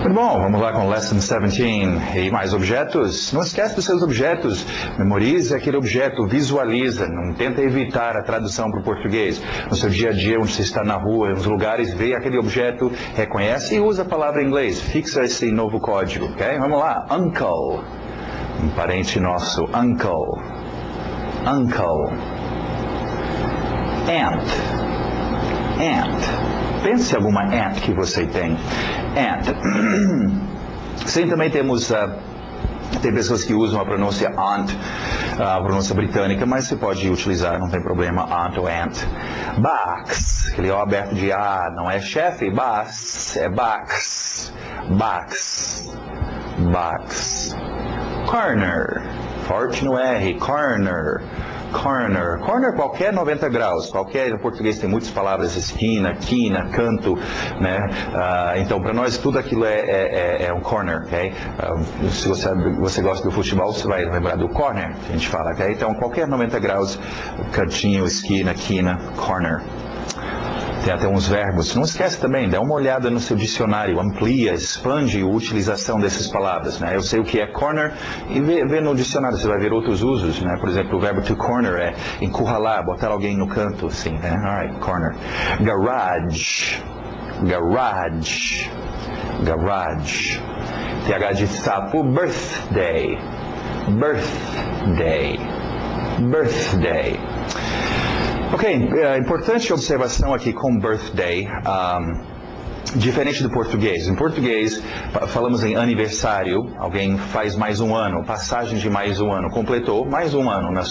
Muito bom, vamos lá com Lesson 17 e mais objetos. Não esquece dos seus objetos, memorize aquele objeto, visualiza, não tenta evitar a tradução para o português. No seu dia a dia, onde você está na rua, nos lugares, vê aquele objeto, reconhece e usa a palavra em inglês. Fixa esse novo código, ok? Vamos lá, uncle, um parente nosso, uncle, uncle, aunt, aunt. Pense em alguma aunt que você tem. Aunt. Sim, também temos... tem pessoas que usam a pronúncia aunt, a pronúncia britânica, mas você pode utilizar, não tem problema, aunt ou aunt. Box, aquele O aberto de A, não é chefe, box, é box. Box, box. Corner, forte no R, corner. Corner. Corner qualquer 90 graus. Qualquer, no português tem muitas palavras, esquina, quina, canto, né? Então, para nós, tudo aquilo é um corner, ok? Se você gosta do futebol, você vai lembrar do corner, que a gente fala, ok? Então, qualquer 90 graus, cantinho, esquina, quina, corner. Tem até uns verbos. Não esquece também, dá uma olhada no seu dicionário, amplia, expande a utilização dessas palavras, né? Eu sei o que é corner e vê no dicionário, você vai ver outros usos, né? Por exemplo, o verbo to corner é encurralar, botar alguém no canto, assim, né? Alright, corner. Garage, garage, garage. TH de sapo, birthday, birthday, birthday. Ok, importante observação aqui com birthday, diferente do português. Em português, falamos em aniversário, alguém faz mais um ano, passagem de mais um ano, completou mais um ano na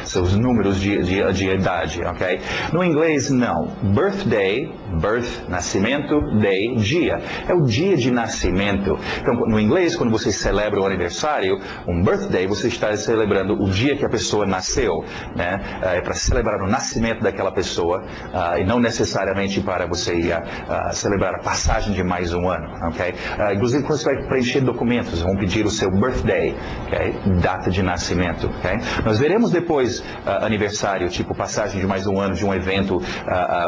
seus números de idade, ok? No inglês, não. Birthday, birth, nascimento, day, dia. É o dia de nascimento. Então, no inglês, quando você celebra o aniversário, um birthday, você está celebrando o dia que a pessoa nasceu, né? É para celebrar o nascimento daquela pessoa, e não necessariamente para você celebrar a passagem de mais um ano, ok? Inclusive, quando você vai preencher documentos, vão pedir o seu birthday, ok? Data de nascimento, ok? Nós veremos depois aniversário, tipo passagem de mais um ano de um evento,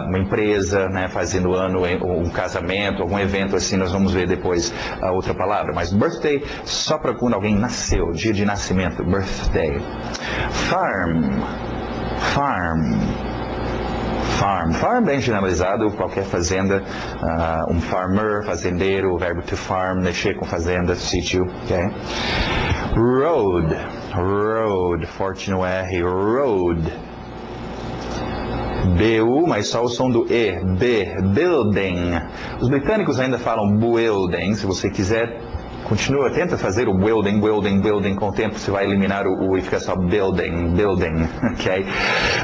uma empresa, né, fazendo ano, um casamento, algum evento assim, nós vamos ver depois outra palavra. Mas birthday, só para quando alguém nasceu, dia de nascimento, birthday. Farm, farm. Farm. Farm bem generalizado, qualquer fazenda, um farmer, fazendeiro, o verbo to farm, mexer com fazenda, sítio, ok? Road, road, forte no R, road. B-U, mas só o som do E, B, building. Os britânicos ainda falam building, se você quiser. Continua, tenta fazer o building, building, building, com o tempo você vai eliminar o e fica só building, building, ok?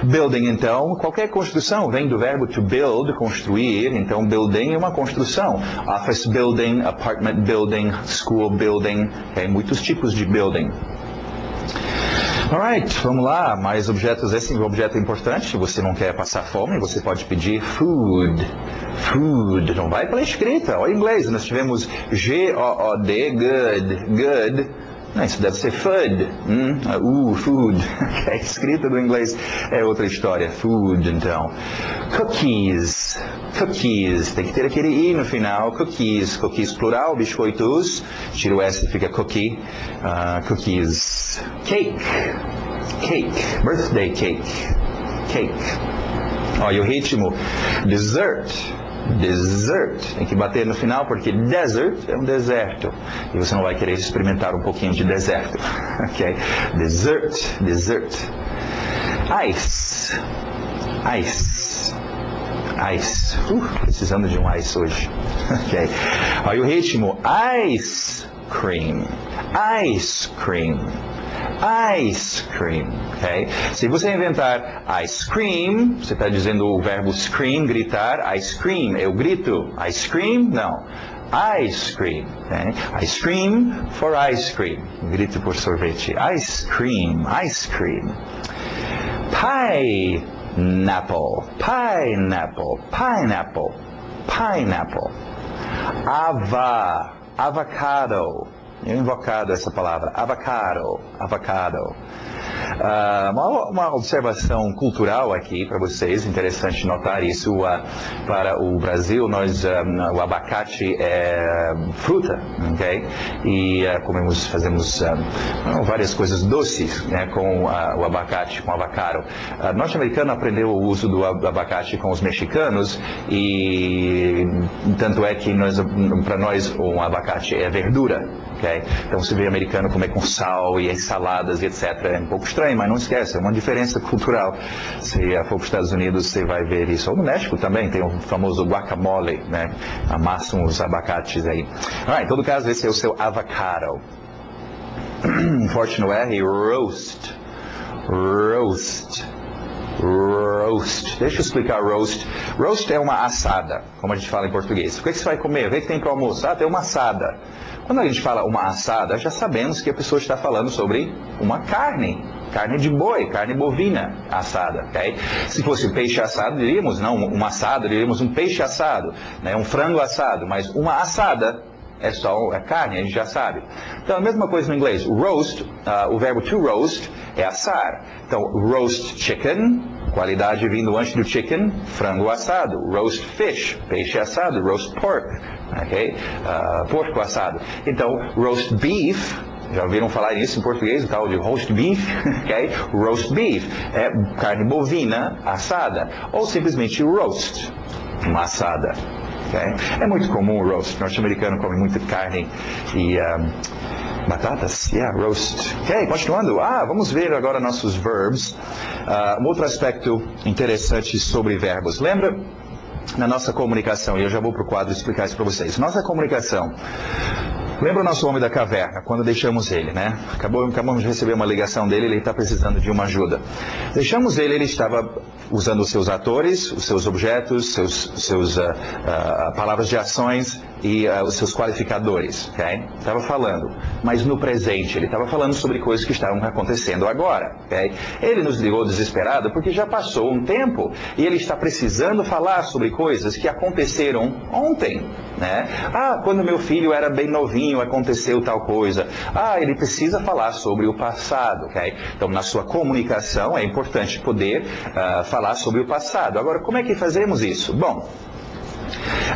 Building, então, qualquer construção vem do verbo to build, construir, então building é uma construção. Office building, apartment building, school building, ok? Muitos tipos de building. Alright, vamos lá, mais objetos. Esse é um objeto importante, se você não quer passar fome, você pode pedir food. Food, não vai pela escrita, olha em inglês, nós tivemos G-O-O-D, good, good, não, isso deve ser food, food, okay. Escrita do inglês é outra história, food, então. Cookies, cookies, tem que ter aquele I no final, cookies, cookies plural, biscoitos, tira o S e fica cookie, cookies. Cake, cake, birthday cake, cake. Olha o ritmo, dessert, dessert, tem que bater no final porque desert é um deserto e você não vai querer experimentar um pouquinho de deserto, ok? Dessert, dessert. Ice, ice, ice. Precisando de um ice hoje, ok? Olha o ritmo, ice cream, ice cream. Ice cream, ok? Se você inventar ice cream, você está dizendo o verbo scream, gritar, ice cream, eu grito, ice cream, não, ice cream, okay? Ice cream for ice cream, grito por sorvete, ice cream, ice cream. Pineapple, pineapple, pineapple, pineapple. Avocado, invocado essa palavra, avocado, avocado. Uma observação cultural aqui para vocês, interessante notar isso. Para o Brasil, o abacate é fruta, ok? E fazemos várias coisas doces, né, com o abacate, com o avocado. O norte-americano aprendeu o uso do abacate com os mexicanos e tanto é que para nós o abacate é verdura. Okay? Então, se vê americano comer com sal e saladas e etc. É um pouco estranho, mas não esquece, é uma diferença cultural. Se for para os Estados Unidos, você vai ver isso. Ou no México também, tem o famoso guacamole, né? Amassam os abacates aí. Em todo caso, esse é o seu avocado. Forte no R, roast. Roast. Roast. Deixa eu explicar roast. Roast é uma assada, como a gente fala em português. O que você vai comer? Vê que tem para almoçar, tem uma assada. Quando a gente fala uma assada, já sabemos que a pessoa está falando sobre uma carne de boi, carne bovina assada, ok? Se fosse peixe assado, diríamos, não um assado, diríamos um peixe assado, né? Um frango assado, mas uma assada é só a carne, a gente já sabe. Então, a mesma coisa no inglês. Roast, o verbo to roast é assar. Então, roast chicken, qualidade vindo antes do chicken, frango assado. Roast fish, peixe assado. Roast pork, ok? Porco assado. Então, roast beef, já ouviram falar nisso em português, o tal de roast beef, ok? Roast beef é carne bovina assada. Ou simplesmente roast, uma assada. Okay? É muito comum o roast. O norte-americano come muita carne e batatas. Roast. Ok, continuando. Vamos ver agora nossos verbos. Um outro aspecto interessante sobre verbos. Lembra na nossa comunicação, e eu já vou para o quadro explicar isso para vocês. Nossa comunicação. Lembra o nosso homem da caverna, quando deixamos ele, né? Acabamos de receber uma ligação dele, ele está precisando de uma ajuda. Deixamos ele estava usando os seus atores, os seus objetos, seus palavras de ações e os seus qualificadores, ok? Estava falando, mas no presente, ele estava falando sobre coisas que estavam acontecendo agora, ok? Ele nos ligou desesperado porque já passou um tempo e ele está precisando falar sobre coisas que aconteceram ontem, né? Quando meu filho era bem novinho, aconteceu tal coisa. Ele precisa falar sobre o passado, ok? Então, na sua comunicação, é importante poder falar sobre o passado. Agora, como é que fazemos isso? Bom,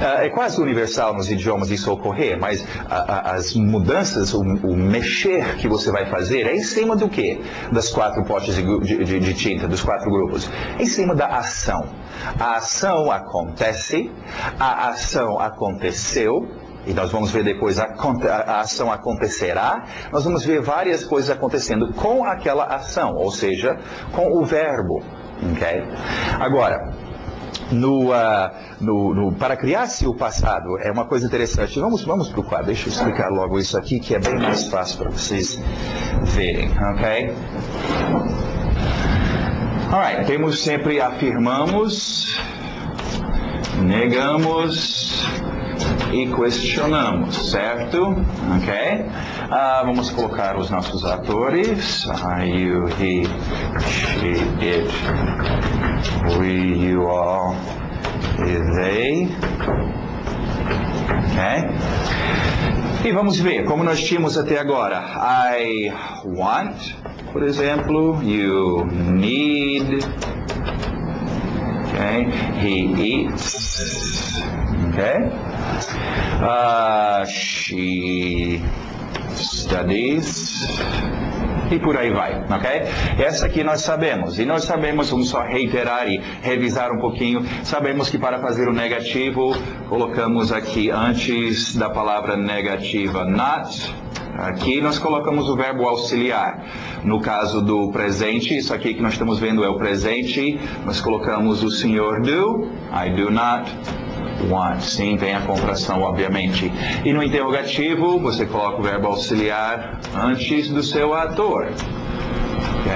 é quase universal nos idiomas isso ocorrer, mas as mudanças, o mexer que você vai fazer é em cima do quê? Das 4 potes de tinta, dos 4 grupos. É em cima da ação. A ação acontece, a ação aconteceu, e nós vamos ver depois a ação acontecerá. Nós vamos ver várias coisas acontecendo com aquela ação, ou seja, com o verbo. Okay? Agora, para criar-se o passado, é uma coisa interessante. Vamos para o quadro. Deixa eu explicar logo isso aqui, que é bem mais fácil para vocês verem. Ok? Alright, temos sempre afirmamos, negamos e questionamos, certo? Ok? Vamos colocar os nossos atores. You, he, she, it, we, you, all, e they. Ok? E vamos ver como nós tínhamos até agora. I want, por exemplo. You need. Okay? He eats. Okay? She studies. E por aí vai, ok? Essa aqui nós sabemos. E nós sabemos, vamos só reiterar e revisar um pouquinho. Sabemos que para fazer o negativo, colocamos aqui antes da palavra negativa not. Aqui nós colocamos o verbo auxiliar. No caso do presente, isso aqui que nós estamos vendo é o presente. Nós colocamos o senhor do. I do not want. Sim, vem a contração, obviamente. E no interrogativo, você coloca o verbo auxiliar antes do seu ator. Ok?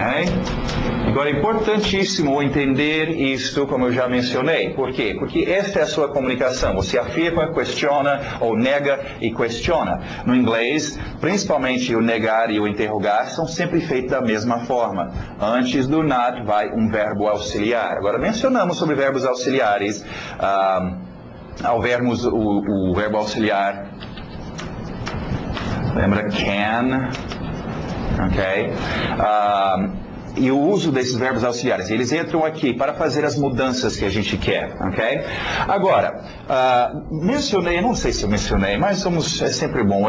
Agora, é importantíssimo entender isto, como eu já mencionei. Por quê? Porque esta é a sua comunicação. Você afirma, questiona, ou nega e questiona. No inglês, principalmente o negar e o interrogar são sempre feitos da mesma forma. Antes do not vai um verbo auxiliar. Agora, mencionamos sobre verbos auxiliares. Ao vermos o verbo auxiliar Lembra? Can. Ok? E o uso desses verbos auxiliares. Eles entram aqui para fazer as mudanças que a gente quer, ok? Agora, mencionei, não sei se eu mencionei, mas é sempre bom.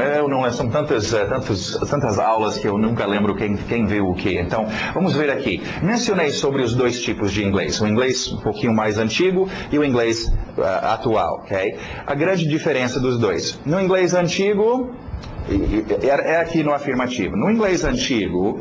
São tantas aulas que eu nunca lembro quem viu o que. Então, vamos ver aqui. Mencionei sobre os dois tipos de inglês. O inglês um pouquinho mais antigo e o inglês atual, ok? A grande diferença dos dois. No inglês antigo, é aqui no afirmativo. No inglês antigo,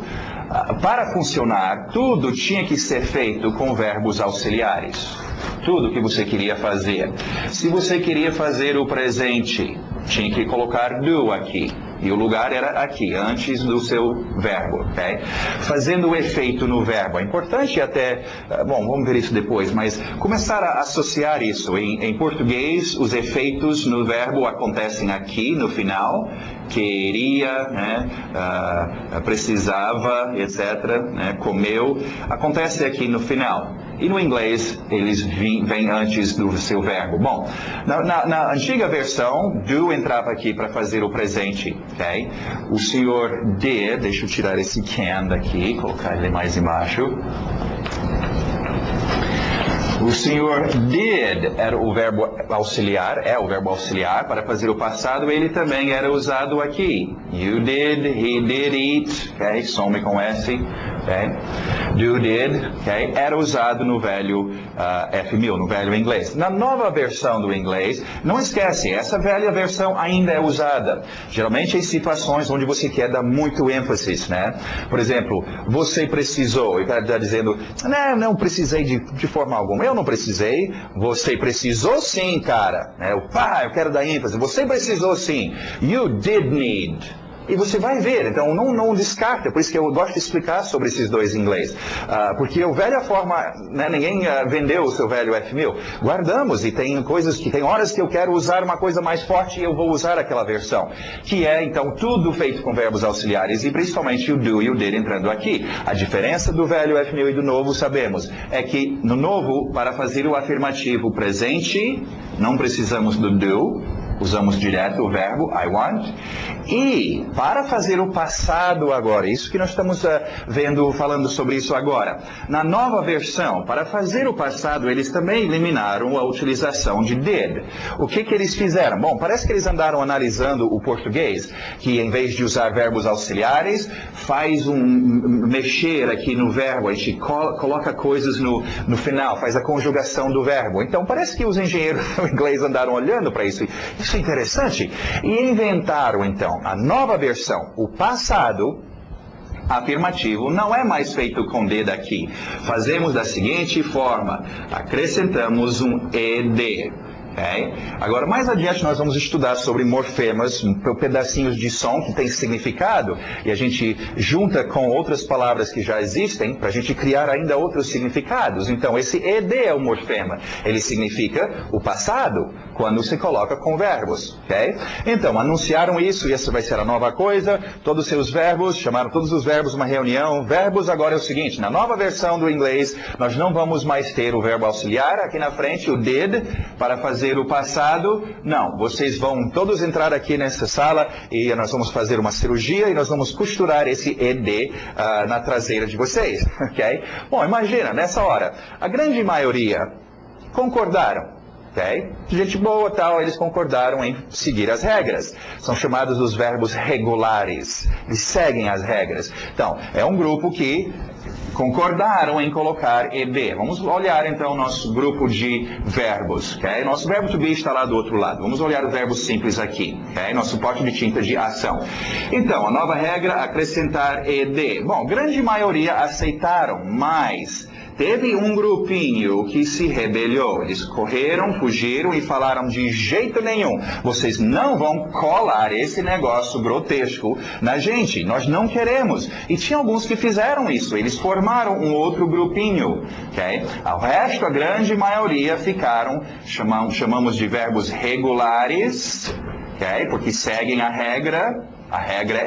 para funcionar, tudo tinha que ser feito com verbos auxiliares. Tudo que você queria fazer. Se você queria fazer o presente, tinha que colocar do aqui. E o lugar era aqui, antes do seu verbo, ok? Fazendo o efeito no verbo. É importante até, bom, vamos ver isso depois, mas começar a associar isso. Em português, os efeitos no verbo acontecem aqui, no final. Queria, né? Precisava, etc., né? Comeu. Acontece aqui no final. E no inglês, eles vêm antes do seu verbo. Bom, na antiga versão, do entrava aqui para fazer o presente, ok? O senhor did, deixa eu tirar esse can daqui, colocar ele mais embaixo. O senhor did era o verbo auxiliar, é o verbo auxiliar para fazer o passado, ele também era usado aqui. You did, he did eat, ok? Some com S, ok? Do did, ok? Era usado no velho F1000, no velho inglês. Na nova versão do inglês, não esquece, essa velha versão ainda é usada. Geralmente em situações onde você quer dar muito ênfase, né? Por exemplo, você precisou, e o cara está dizendo, não precisei de forma alguma. Eu não precisei, você precisou sim, cara. Eu quero dar ênfase, você precisou sim. You did need. E você vai ver, então não descarta, por isso que eu gosto de explicar sobre esses dois em inglês. Porque a velha forma, né, ninguém vendeu o seu velho F1000. Guardamos e tem horas que eu quero usar uma coisa mais forte e eu vou usar aquela versão. Que é, então, tudo feito com verbos auxiliares e principalmente o do e o did entrando aqui. A diferença do velho F1000 e do novo, sabemos, é que no novo, para fazer o afirmativo presente, não precisamos do do. Usamos direto o verbo I want. E para fazer o passado agora, isso que nós estamos falando sobre isso agora. Na nova versão, para fazer o passado, eles também eliminaram a utilização de did. O que eles fizeram? Bom, parece que eles andaram analisando o português, que em vez de usar verbos auxiliares, faz mexer aqui no verbo, a gente coloca coisas no final, faz a conjugação do verbo. Então parece que os engenheiros inglês andaram olhando para isso. Isso é interessante. E inventaram, então, a nova versão. O passado afirmativo não é mais feito com did aqui. Fazemos da seguinte forma. Acrescentamos um ed. Okay? Agora, mais adiante, nós vamos estudar sobre morfemas, pedacinhos de som que tem significado, e a gente junta com outras palavras que já existem, para a gente criar ainda outros significados. Então, esse ed é o morfema. Ele significa o passado, quando se coloca com verbos. Okay? Então, anunciaram isso, e essa vai ser a nova coisa, todos os seus verbos, chamaram todos os verbos uma reunião. Verbos agora é o seguinte, na nova versão do inglês, nós não vamos mais ter o verbo auxiliar aqui na frente, o did, para fazer o passado. Não, vocês vão todos entrar aqui nessa sala e nós vamos fazer uma cirurgia e nós vamos costurar esse ed na traseira de vocês, ok? Bom, imagina, nessa hora, a grande maioria concordaram. Okay? Gente boa, tal, eles concordaram em seguir as regras. São chamados os verbos regulares. Eles seguem as regras. Então, é um grupo que concordaram em colocar ed. Vamos olhar, então, o nosso grupo de verbos. Okay? Nosso verbo to be está lá do outro lado. Vamos olhar o verbo simples aqui. Okay? Nosso pote de tinta de ação. Então, a nova regra, acrescentar ed. Bom, grande maioria aceitaram, mas teve um grupinho que se rebelou. Eles correram, fugiram e falaram de jeito nenhum. Vocês não vão colar esse negócio grotesco na gente. Nós não queremos. E tinha alguns que fizeram isso. Eles formaram um outro grupinho. Okay? Ao resto, a grande maioria ficaram, chamamos de verbos regulares, okay? Porque seguem a regra. A regra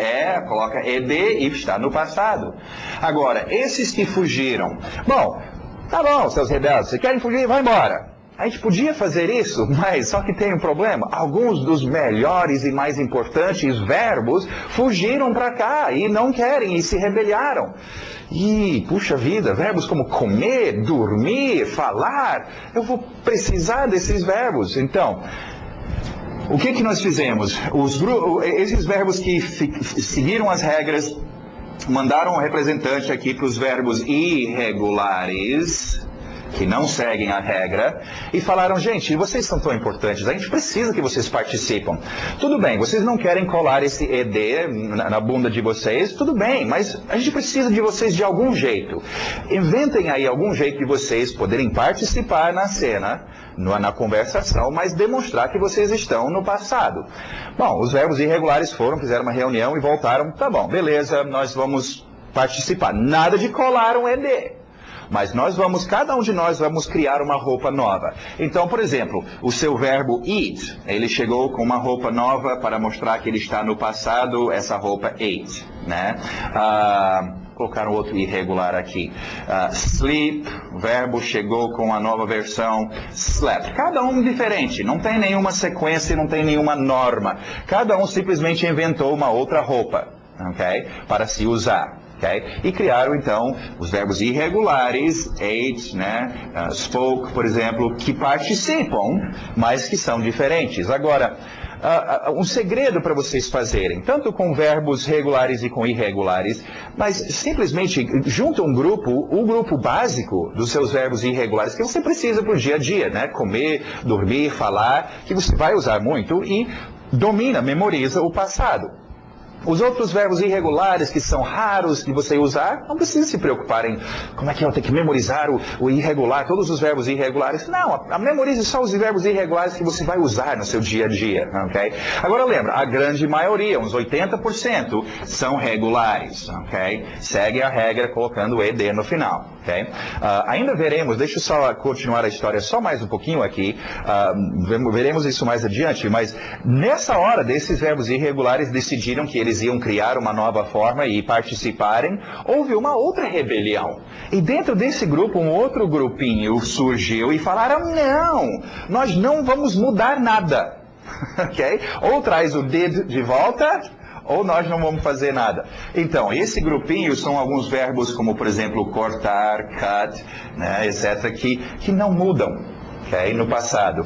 coloca ed e está no passado. Agora, esses que fugiram, bom, tá bom, seus rebeldes, vocês querem fugir, vai embora. A gente podia fazer isso, mas só que tem um problema. Alguns dos melhores e mais importantes verbos fugiram para cá e não querem e se rebelaram. E, puxa vida, verbos como comer, dormir, falar, eu vou precisar desses verbos. Então, o que nós fizemos? Esses verbos que seguiram as regras, mandaram um representante aqui para os verbos irregulares, que não seguem a regra, e falaram, gente, vocês são tão importantes, a gente precisa que vocês participem. Tudo bem, vocês não querem colar esse ED na bunda de vocês, tudo bem, mas a gente precisa de vocês de algum jeito. Inventem aí algum jeito de vocês poderem participar na cena, na conversação, mas demonstrar que vocês estão no passado. Bom, os verbos irregulares fizeram uma reunião e voltaram, tá bom, beleza, nós vamos participar. Nada de colar um ED. Mas cada um de nós vamos criar uma roupa nova. Então, por exemplo, o seu verbo eat, ele chegou com uma roupa nova para mostrar que ele está no passado, essa roupa ate, né? Colocar um outro irregular aqui. Sleep, o verbo chegou com a nova versão slept. Cada um diferente, não tem nenhuma sequência, não tem nenhuma norma. Cada um simplesmente inventou uma outra roupa, ok? Para se usar. Okay? E criaram, então, os verbos irregulares, ate, né? Spoke, por exemplo, que participam, mas que são diferentes. Agora, um segredo para vocês fazerem, tanto com verbos regulares e com irregulares, mas simplesmente junta um grupo, o grupo básico dos seus verbos irregulares, que você precisa para o dia a dia, né? Comer, dormir, falar, que você vai usar muito e memoriza o passado. Os outros verbos irregulares, que são raros de você usar, não precisa se preocupar em como é que eu tenho que memorizar o irregular, todos os verbos irregulares. Não, memorize só os verbos irregulares que você vai usar no seu dia a dia, ok? Agora lembra, a grande maioria, uns 80%, são regulares, ok? Segue a regra colocando ED no final, ok? Ainda veremos, deixa eu só continuar a história só mais um pouquinho aqui, veremos isso mais adiante, mas nessa hora desses verbos irregulares decidiram que eles iam criar uma nova forma e participarem, houve uma outra rebelião. E dentro desse grupo, um outro grupinho surgiu e falaram, não, nós não vamos mudar nada. Ok? Ou traz o did de volta, ou nós não vamos fazer nada. Então, esse grupinho são alguns verbos como, por exemplo, cortar, cut, né, etc., que não mudam. Okay? No passado,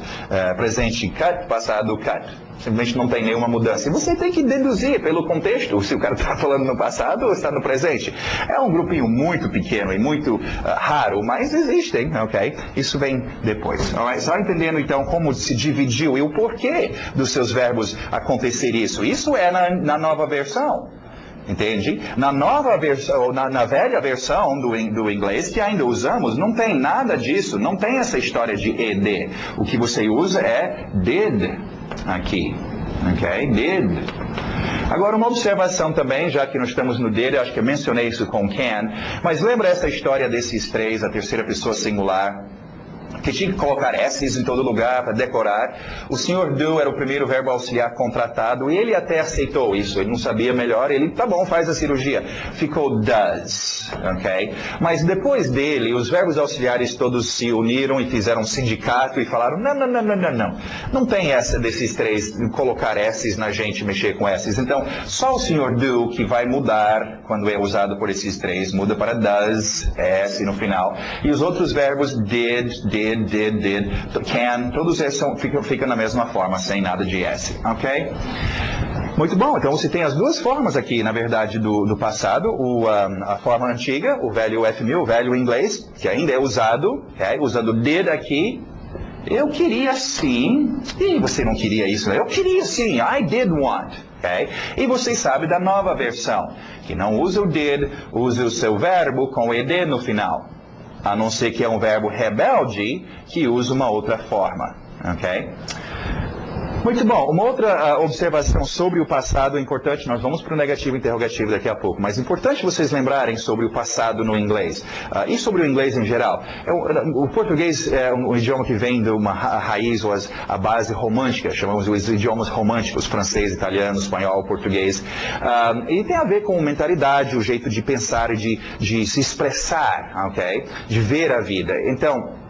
presente, cut, passado, cut. Simplesmente não tem nenhuma mudança. E você tem que deduzir pelo contexto se o cara está falando no passado ou está no presente. É um grupinho muito pequeno e muito raro, mas existem, ok? Isso vem depois. Só entendendo então como se dividiu e o porquê dos seus verbos acontecer isso. Isso é na nova versão. Entende? Na nova versão, na velha versão do inglês que ainda usamos, não tem nada disso, não tem essa história de ED. O que você usa é did aqui, ok? Did. Agora uma observação também, já que nós estamos no did, eu acho que eu mencionei isso com can, mas lembra essa história desses três, a terceira pessoa singular? Que tinha que colocar S's em todo lugar para decorar. O senhor do era o primeiro verbo auxiliar contratado e ele até aceitou isso. Ele não sabia melhor, ele, tá bom, faz a cirurgia. Ficou does, ok? Mas depois dele, os verbos auxiliares todos se uniram e fizeram um sindicato e falaram, não. Não tem essa desses três, colocar S's na gente, mexer com S's. Então, só o senhor do que vai mudar quando é usado por esses três, muda para does, S no final. E os outros verbos did, can, todos esses ficam na mesma forma, sem nada de S, ok? Muito bom, então você tem as duas formas aqui, na verdade, do passado, a forma antiga, o velho F1000, o velho inglês, que ainda é usado, okay? Usando did aqui, eu queria sim, e você não queria isso, né? Eu queria sim, I did want. Okay? E você sabe da nova versão, que não usa o did, usa o seu verbo com ed no final. A não ser que é um verbo rebelde que usa uma outra forma, ok? Muito bom, uma outra observação sobre o passado importante, nós vamos para o negativo e interrogativo daqui a pouco, mas importante vocês lembrarem sobre o passado no inglês, e sobre o inglês em geral. O português é um idioma que vem de uma raiz, ou a base romântica, chamamos os idiomas românticos, francês, italiano, espanhol, português, e tem a ver com mentalidade, o jeito de pensar e de se expressar, ok? De ver a vida. Então,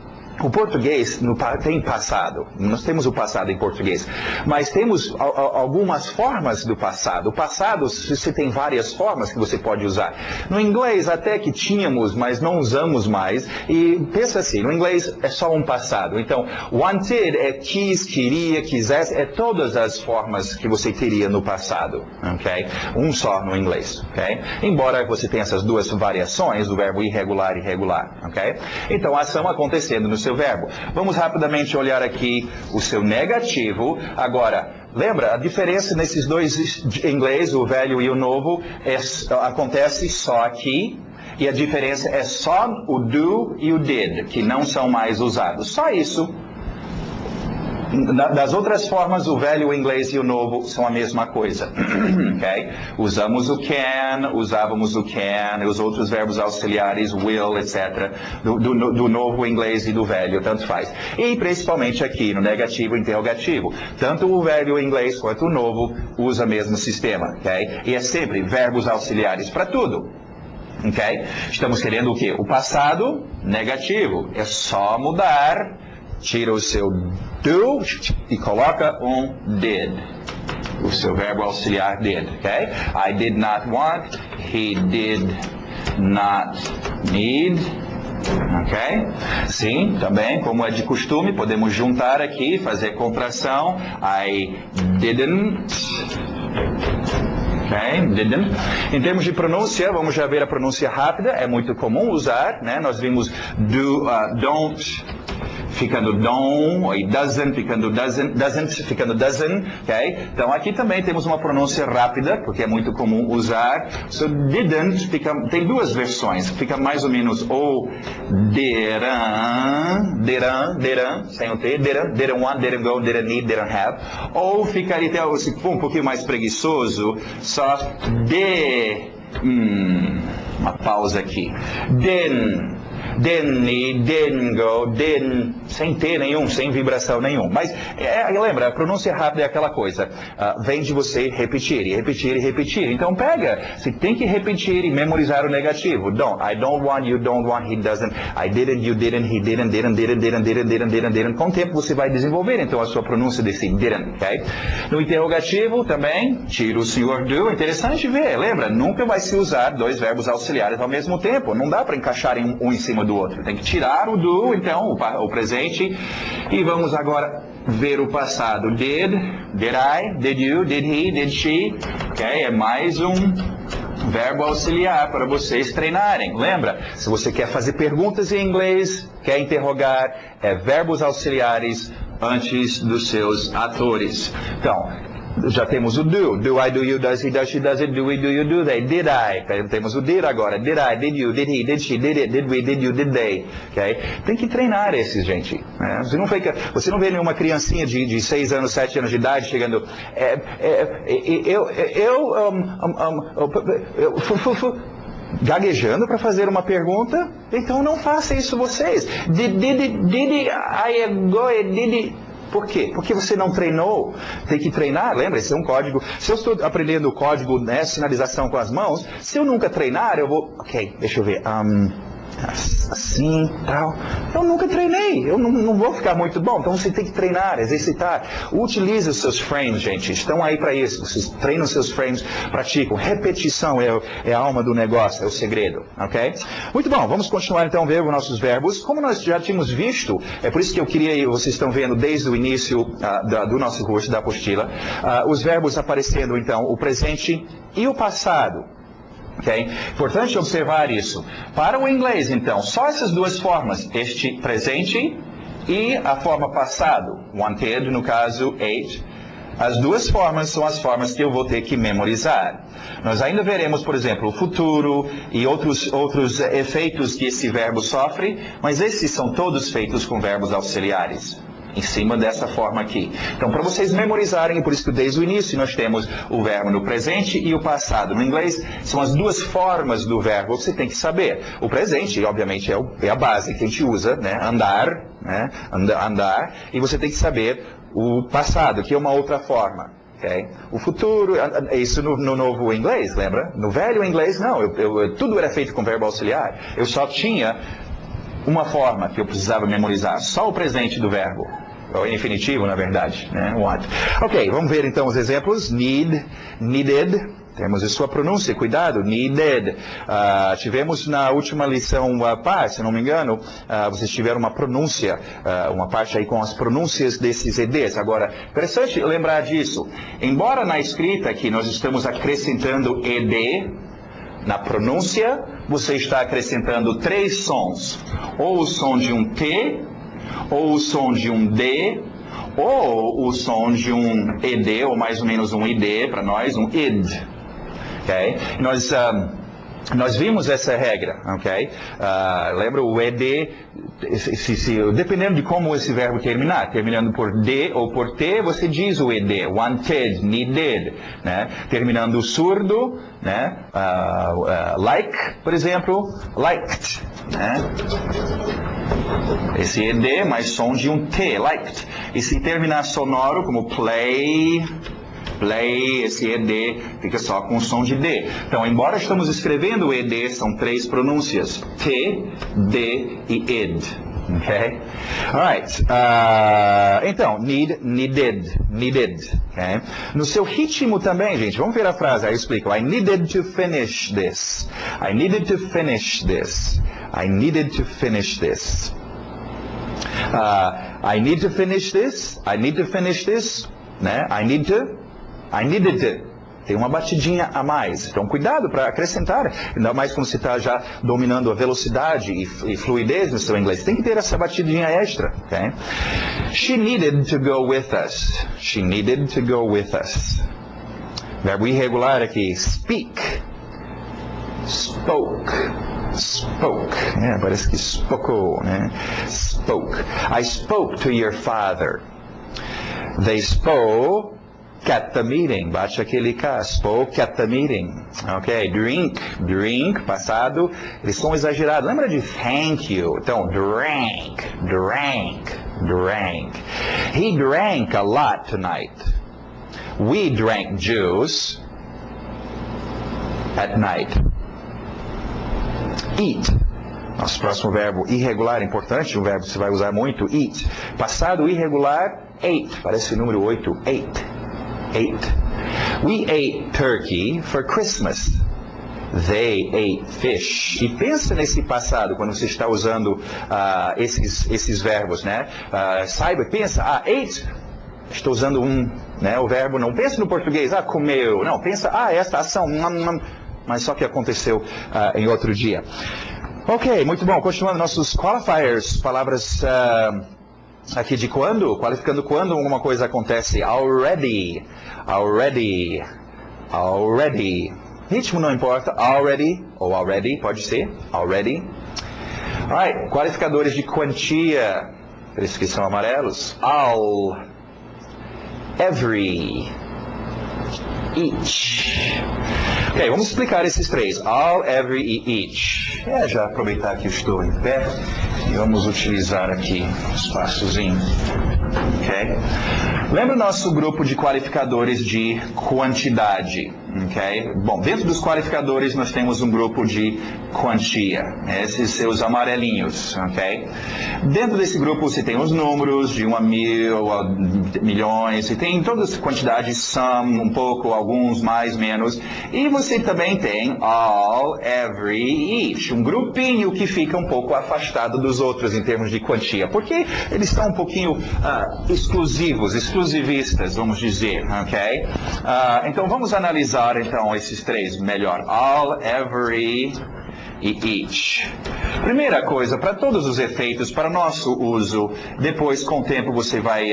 O português tem passado, nós temos o passado em português, mas temos algumas formas do passado. O passado, você tem várias formas que você pode usar. No inglês até que tínhamos, mas não usamos mais. E pensa assim, no inglês é só um passado. Então, wanted é quis, queria, quisesse, é todas as formas que você teria no passado, ok? Um só no inglês, ok? Embora você tenha essas duas variações do verbo irregular e regular, ok? Então, a ação acontecendo no seu verbo. Vamos rapidamente olhar aqui o seu negativo. Agora, lembra, a diferença nesses dois em inglês, o velho e o novo, acontece só aqui. E a diferença é só o do e o did, que não são mais usados. Só isso. Das outras formas, o velho, o inglês e o novo são a mesma coisa. Okay? Usamos o can, usávamos o can, os outros verbos auxiliares, will, etc. Do novo inglês e do velho, tanto faz. E principalmente aqui no negativo e interrogativo. Tanto o velho inglês quanto o novo usa o mesmo sistema. Okay? E é sempre verbos auxiliares para tudo. Okay? Estamos querendo o quê? O passado negativo. É só mudar. Tira o seu do e coloca um did. O seu verbo auxiliar did, ok? I did not want, he did not need, ok? Sim, também, como é de costume, podemos juntar aqui, fazer contração. I didn't. Okay, didn't. Em termos de pronúncia, vamos já ver a pronúncia rápida. É muito comum usar, né? Nós vimos do, don't ficando don't, e doesn't ficando doesn't, ok? Então aqui também temos uma pronúncia rápida, porque é muito comum usar. So didn't tem duas versões, fica mais ou menos ou didn't, sem o T, didn't want, didn't go, didn't need, didn't have. Ou ficaria até se for um pouquinho mais preguiçoso, só uma pausa aqui. Didn't need, didn't go, didn't, sem T nenhum, sem vibração nenhum. Mas, lembra, a pronúncia rápida é aquela coisa, vem de você repetir, e repetir, e repetir. Então pega, você tem que repetir e memorizar o negativo. Don't, I don't want, you don't want, he doesn't, I didn't, you didn't, he didn't. Com o tempo você vai desenvolver, então, a sua pronúncia desse didn't, ok? No interrogativo também, tira o senhor do, interessante ver, lembra, nunca vai se usar dois verbos auxiliares ao mesmo tempo, não dá para encaixar um em cima do outro. Tem que tirar o do, então, o presente. E vamos agora ver o passado. Did I, did you, did he, did she. Ok? É mais um verbo auxiliar para vocês treinarem. Lembra? Se você quer fazer perguntas em inglês, quer interrogar, é verbos auxiliares antes dos seus atores. Então, já temos o do. Do I, do you, does he, does she, does it, do we, do you, do they. Did I. Temos o did agora. Did I, did you, did he, did she, did it, did we, did you, did they. Okay? Tem que treinar esses, gente. Né? Você não vê nenhuma criancinha de 6 anos, 7 anos de idade chegando... gaguejando para fazer uma pergunta. Então não faça isso vocês. Did I go, did... Por quê? Porque você não treinou. Tem que treinar, lembra? Esse é um código. Se eu estou aprendendo o código, né, sinalização com as mãos, se eu nunca treinar, eu vou... Ok, deixa eu ver. Assim, tal. Eu nunca treinei. Eu não vou ficar muito bom. Então você tem que treinar, exercitar. Utilize os seus frames, gente. Estão aí para isso. Vocês treinam os seus frames, praticam. Repetição é a alma do negócio, é o segredo. Ok? Muito bom. Vamos continuar então a ver os nossos verbos. Como nós já tínhamos visto, é por isso que eu queria, vocês estão vendo desde o início do nosso curso, da apostila, os verbos aparecendo então o presente e o passado. Okay? Importante observar isso. Para o inglês, então, só essas duas formas, este presente e a forma passado, wanted, no caso, ate. As duas formas são as formas que eu vou ter que memorizar. Nós ainda veremos, por exemplo, o futuro e outros efeitos que esse verbo sofre, mas esses são todos feitos com verbos auxiliares. Em cima dessa forma aqui. Então, para vocês memorizarem, e por isso que desde o início nós temos o verbo no presente e o passado. No inglês, são as duas formas do verbo que você tem que saber. O presente, obviamente, é a base que a gente usa, né? Andar, né? Andar, e você tem que saber o passado, que é uma outra forma. Okay? O futuro, isso no novo inglês, lembra? No velho inglês, não. Tudo era feito com verbo auxiliar. Eu só tinha uma forma que eu precisava memorizar, só o presente do verbo. Ou infinitivo, na verdade, né? Want. Ok, vamos ver então os exemplos. Need, needed. Temos a sua pronúncia, cuidado, needed. Tivemos na última lição, se não me engano, vocês tiveram uma pronúncia, uma parte aí com as pronúncias desses EDs. Agora, interessante lembrar disso. Embora na escrita aqui nós estamos acrescentando ED, na pronúncia você está acrescentando 3 sons. Ou o som de um T, ou o som de um D, ou o som de um ED, ou mais ou menos um ID para nós, um ID. Okay? Nós vimos essa regra, ok? Lembra o ED, dependendo de como esse verbo terminar, terminando por D ou por T, você diz o ED, wanted, needed, né? Terminando surdo, né? Like, por exemplo, liked, né? Esse ED mais som de um T, liked. E se terminar sonoro, como play, esse ED fica só com o som de D. Então, embora estamos escrevendo o ED, são 3 pronúncias. T, D e id. Ok? Alright. Então, need, needed, needed. Okay? No seu ritmo também, gente, vamos ver a frase, aí eu explico. I needed to finish this. I needed to finish this. I needed to finish this. I need to finish this. I need to finish this. Né? I needed to. Tem uma batidinha a mais. Então, cuidado para acrescentar. Ainda mais quando você está já dominando a velocidade e fluidez no seu inglês. Tem que ter essa batidinha extra. Okay? She needed to go with us. She needed to go with us. Verbo irregular aqui. Speak. Spoke. Spoke. Parece que spocou, né? Spoke. I spoke to your father. They spoke at the meeting. Bate aquele K. Spoke at the meeting. Ok. Drink, passado. Eles são exagerados. Lembra de thank you? Então, drank. He drank a lot tonight. We drank juice at night. Eat. Nosso próximo verbo irregular, importante, um verbo que você vai usar muito, eat. Passado irregular, ate. Parece o número 8, ate. We ate turkey for Christmas. They ate fish. E pensa nesse passado, quando você está usando esses verbos, né? Pensa, ate. Estou usando o verbo, não pensa no português, comeu. Não, pensa, esta ação, mas só que aconteceu em outro dia. Ok, muito bom. Continuando nossos qualifiers, palavras aqui de quando, qualificando quando alguma coisa acontece. Already. Ritmo não importa. Already, ou already, pode ser. Already. Alright, qualificadores de quantia. Por isso que são amarelos. All. Every. Each. Ok, vamos explicar esses 3. All, every e each. Já aproveitar que eu estou em pé e vamos utilizar aqui um espaçozinho. Ok? Lembra o nosso grupo de qualificadores de quantidade? Ok? Bom, dentro dos qualificadores nós temos um grupo de quantia. Esses seus amarelinhos. Ok? Dentro desse grupo você tem os números de 1 a 1000, a milhões, e tem todas as quantidades, some, um pouco, alguns, mais, menos. E você também tem all, every, each. Um grupinho que fica um pouco afastado dos outros em termos de quantia. Porque eles são um pouquinho exclusivistas, vamos dizer. Ok? Então vamos analisar então esses 3 melhor. All, every e each. Primeira coisa, para todos os efeitos, para o nosso uso, depois com o tempo você vai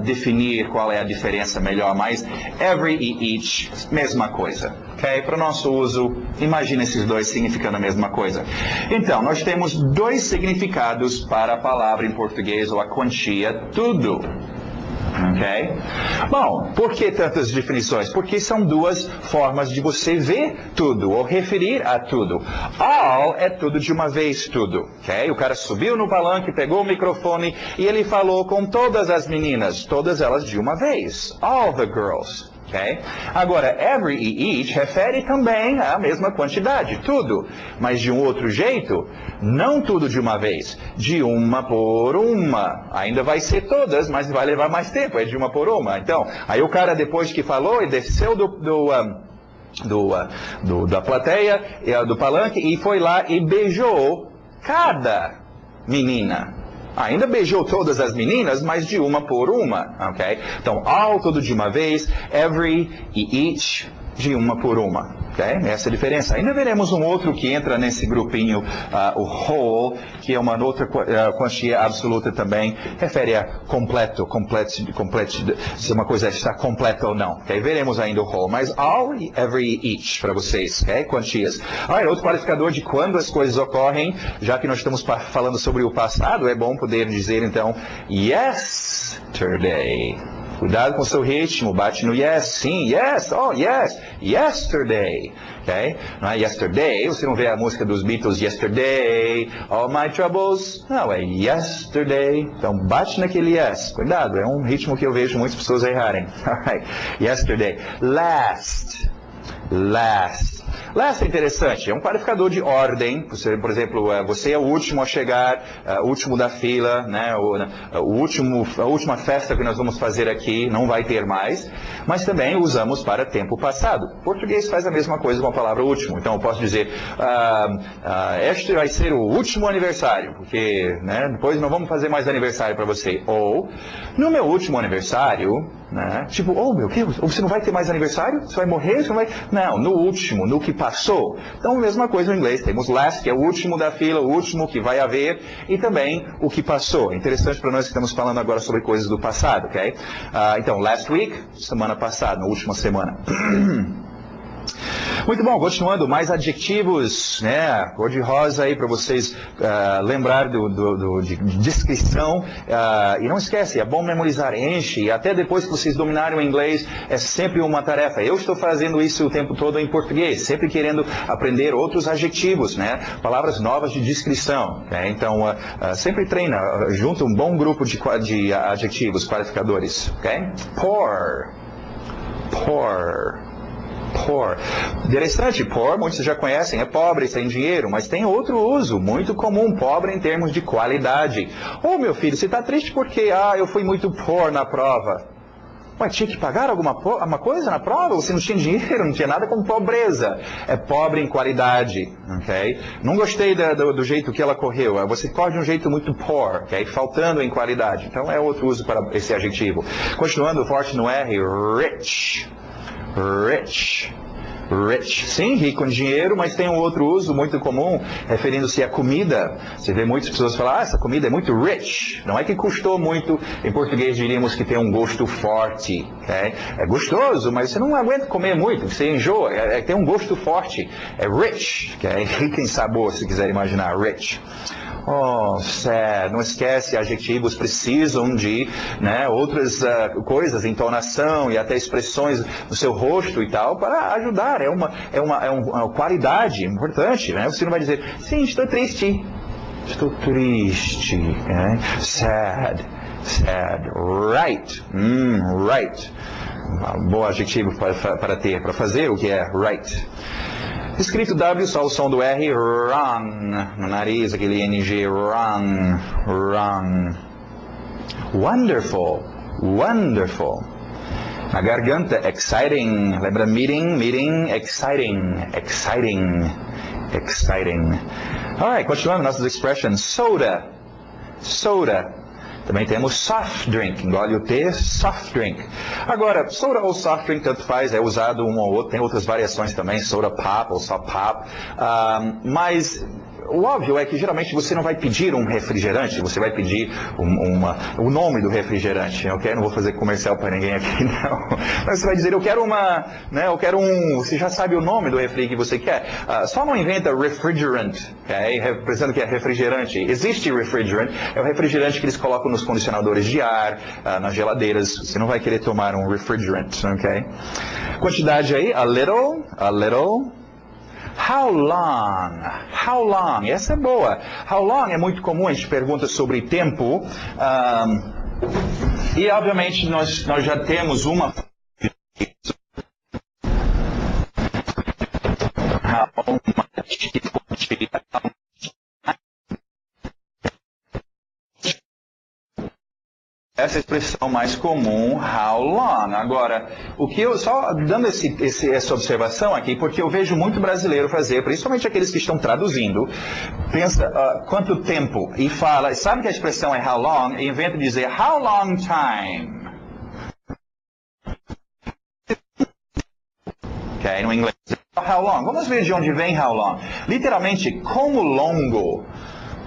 definir qual é a diferença melhor, mas every e each, mesma coisa. Ok? Para o nosso uso, imagina esses 2 significando a mesma coisa. Então, nós temos 2 significados para a palavra em português, ou a quantia, tudo. Ok? Bom, por que tantas definições? Porque são 2 formas de você ver tudo, ou referir a tudo. All é tudo de uma vez, tudo. Ok? O cara subiu no palanque, pegou o microfone e ele falou com todas as meninas, todas elas de uma vez. All the girls. Okay? Agora, every e each refere também à mesma quantidade, tudo. Mas de um outro jeito, não tudo de uma vez, de uma por uma. Ainda vai ser todas, mas vai levar mais tempo, é de uma por uma. Então, aí o cara depois que falou e desceu da plateia, do palanque, e foi lá e beijou cada menina. Ainda beijou todas as meninas, mas de uma por uma, ok? Então, all, tudo de uma vez, every e each, de uma por uma, ok? Essa é a diferença. Ainda veremos um outro que entra nesse grupinho, o whole, que é uma outra quantia absoluta também, refere a completo, se uma coisa está completa ou não, ok? Veremos ainda o whole, mas all, every e each para vocês, ok? Quantias. Outro qualificador de quando as coisas ocorrem, já que nós estamos falando sobre o passado, é bom poder dizer então, yesterday. Cuidado com o seu ritmo, bate no yes, sim, yes, oh yes, yesterday, ok? Não é yesterday, você não vê a música dos Beatles, yesterday, all my troubles, não, é yesterday, então bate naquele yes, cuidado, é um ritmo que eu vejo muitas pessoas errarem, alright, yesterday, last, Last é interessante, é um qualificador de ordem. Você, por exemplo, você é o último a chegar, o último da fila, né? A última festa que nós vamos fazer aqui, não vai ter mais. Mas também usamos para tempo passado. O português faz a mesma coisa com a palavra último. Então eu posso dizer, este vai ser o último aniversário, porque né, depois não vamos fazer mais aniversário para você. Ou, no meu último aniversário, né, tipo, oh meu Deus, você não vai ter mais aniversário? Você vai morrer? Você não vai... Não, no último, no que passou. Então, a mesma coisa no inglês. Temos last, que é o último da fila, o último que vai haver, e também o que passou. Interessante para nós que estamos falando agora sobre coisas do passado, ok? Então, last week, semana passada, na última semana. Muito bom, continuando, mais adjetivos, né, cor de rosa aí para vocês lembrar de descrição, e não esquece, é bom memorizar, enche, e até depois que vocês dominarem o inglês, é sempre uma tarefa. Eu estou fazendo isso o tempo todo em português, sempre querendo aprender outros adjetivos, né, palavras novas de descrição, né? Então, sempre treina, junta um bom grupo de adjetivos qualificadores, ok? Poor. Interessante, poor, muitos já conhecem, é pobre, sem dinheiro, mas tem outro uso, muito comum, pobre em termos de qualidade. Oh, meu filho, você está triste porque, eu fui muito poor na prova. Ué, tinha que pagar alguma coisa na prova? Você não tinha dinheiro, não tinha nada com pobreza. É pobre em qualidade, ok? Não gostei do jeito que ela correu. Você corre de um jeito muito poor, ok? Faltando em qualidade. Então é outro uso para esse adjetivo. Continuando, forte no R, rich. Sim, rico em dinheiro, mas tem um outro uso muito comum, referindo-se à comida. Você vê muitas pessoas falar, essa comida é muito rich. Não é que custou muito, em português diríamos que tem um gosto forte. Okay? É gostoso, mas você não aguenta comer muito, você enjoa, tem um gosto forte. É rich, okay? Rico em sabor, se quiser imaginar, rich. Oh, sad. Não esquece, adjetivos precisam de outras coisas, entonação e até expressões no seu rosto e tal, para ajudar. É uma qualidade importante, né? Você não vai dizer, sim, estou triste. Estou triste. Né? Sad. Right. Right. Um bom adjetivo para fazer o que é right. Escrito W, só o som do R, wrong, no nariz, aquele NG, wrong. Wonderful. Na garganta, exciting. Lembra meeting, exciting. Alright, continuando nossas expressions. Soda. Também temos soft drink, engole o T, soft drink. Agora, soda ou soft drink, tanto faz, é usado um ou outro, tem outras variações também, soda pop ou só pop, mas o óbvio é que geralmente você não vai pedir um refrigerante, você vai pedir o nome do refrigerante, ok? Não vou fazer comercial para ninguém aqui, não. Mas você vai dizer, eu quero você já sabe o nome do refri que você quer. Só não inventa refrigerant, ok? Pensando que é refrigerante. Existe refrigerant, é o refrigerante que eles colocam nos condicionadores de ar, nas geladeiras. Você não vai querer tomar um refrigerant, ok? Quantidade aí, a little. How long? Essa é boa. How long é muito comum, a gente pergunta sobre tempo. E, obviamente, nós já temos uma essa expressão mais comum, how long. Agora, o que eu só dando essa observação aqui, porque eu vejo muito brasileiro fazer, principalmente aqueles que estão traduzindo, pensa quanto tempo e fala, sabe que a expressão é how long, e inventa de dizer how long time. Ok, no inglês. How long? Vamos ver de onde vem how long. Literalmente, como longo.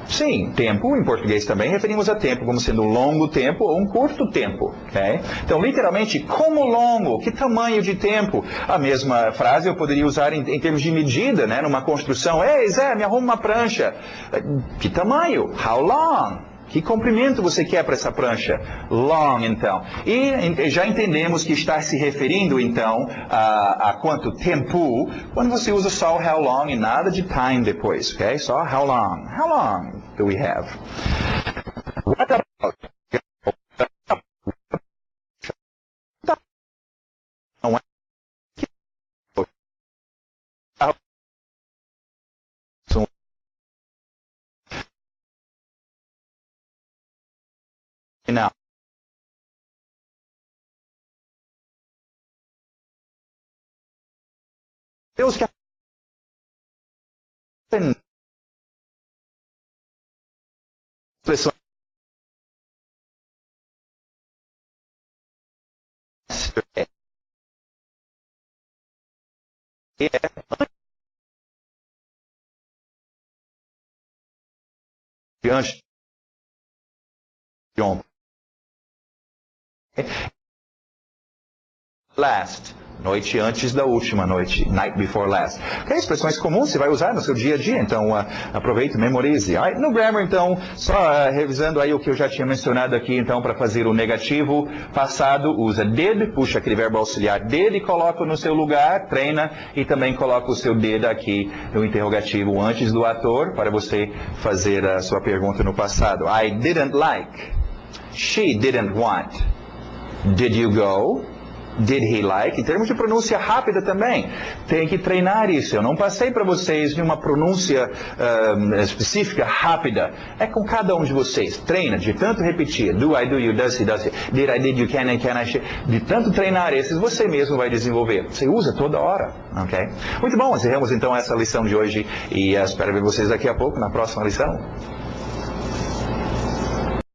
Sim, tempo, em português também, referimos a tempo como sendo um longo tempo ou um curto tempo. Okay? Então, literalmente, como longo? Que tamanho de tempo? A mesma frase eu poderia usar em termos de medida, né? Numa construção. Ei, Zé, me arruma uma prancha. Que tamanho? How long? Que comprimento você quer para essa prancha? Long, então. E já entendemos que está se referindo, então, a quanto tempo, quando você usa só o how long e nada de time depois, ok? Só how long. How long do we have? What about? Não é? Não. Deus quer expressão antes de ontem. Last, noite antes da última noite, night before last. Okay, expressões comuns você vai usar no seu dia a dia, então aproveite, memorize. Right? No grammar, então, só revisando aí o que eu já tinha mencionado aqui, então, para fazer o negativo passado, usa did, puxa aquele verbo auxiliar did e coloca no seu lugar, treina, e também coloca o seu did aqui no interrogativo antes do ator, para você fazer a sua pergunta no passado. I didn't like. She didn't want. Did you go? Did he like? Em termos de pronúncia rápida também, tem que treinar isso. Eu não passei para vocês de uma pronúncia específica, rápida. É com cada um de vocês. Treina, de tanto repetir. Do, I, do, you, does, he, did, I, did, you, can, I, should. De tanto treinar esses, você mesmo vai desenvolver. Você usa toda hora. Ok? Muito bom, encerramos então essa lição de hoje e espero ver vocês daqui a pouco na próxima lição.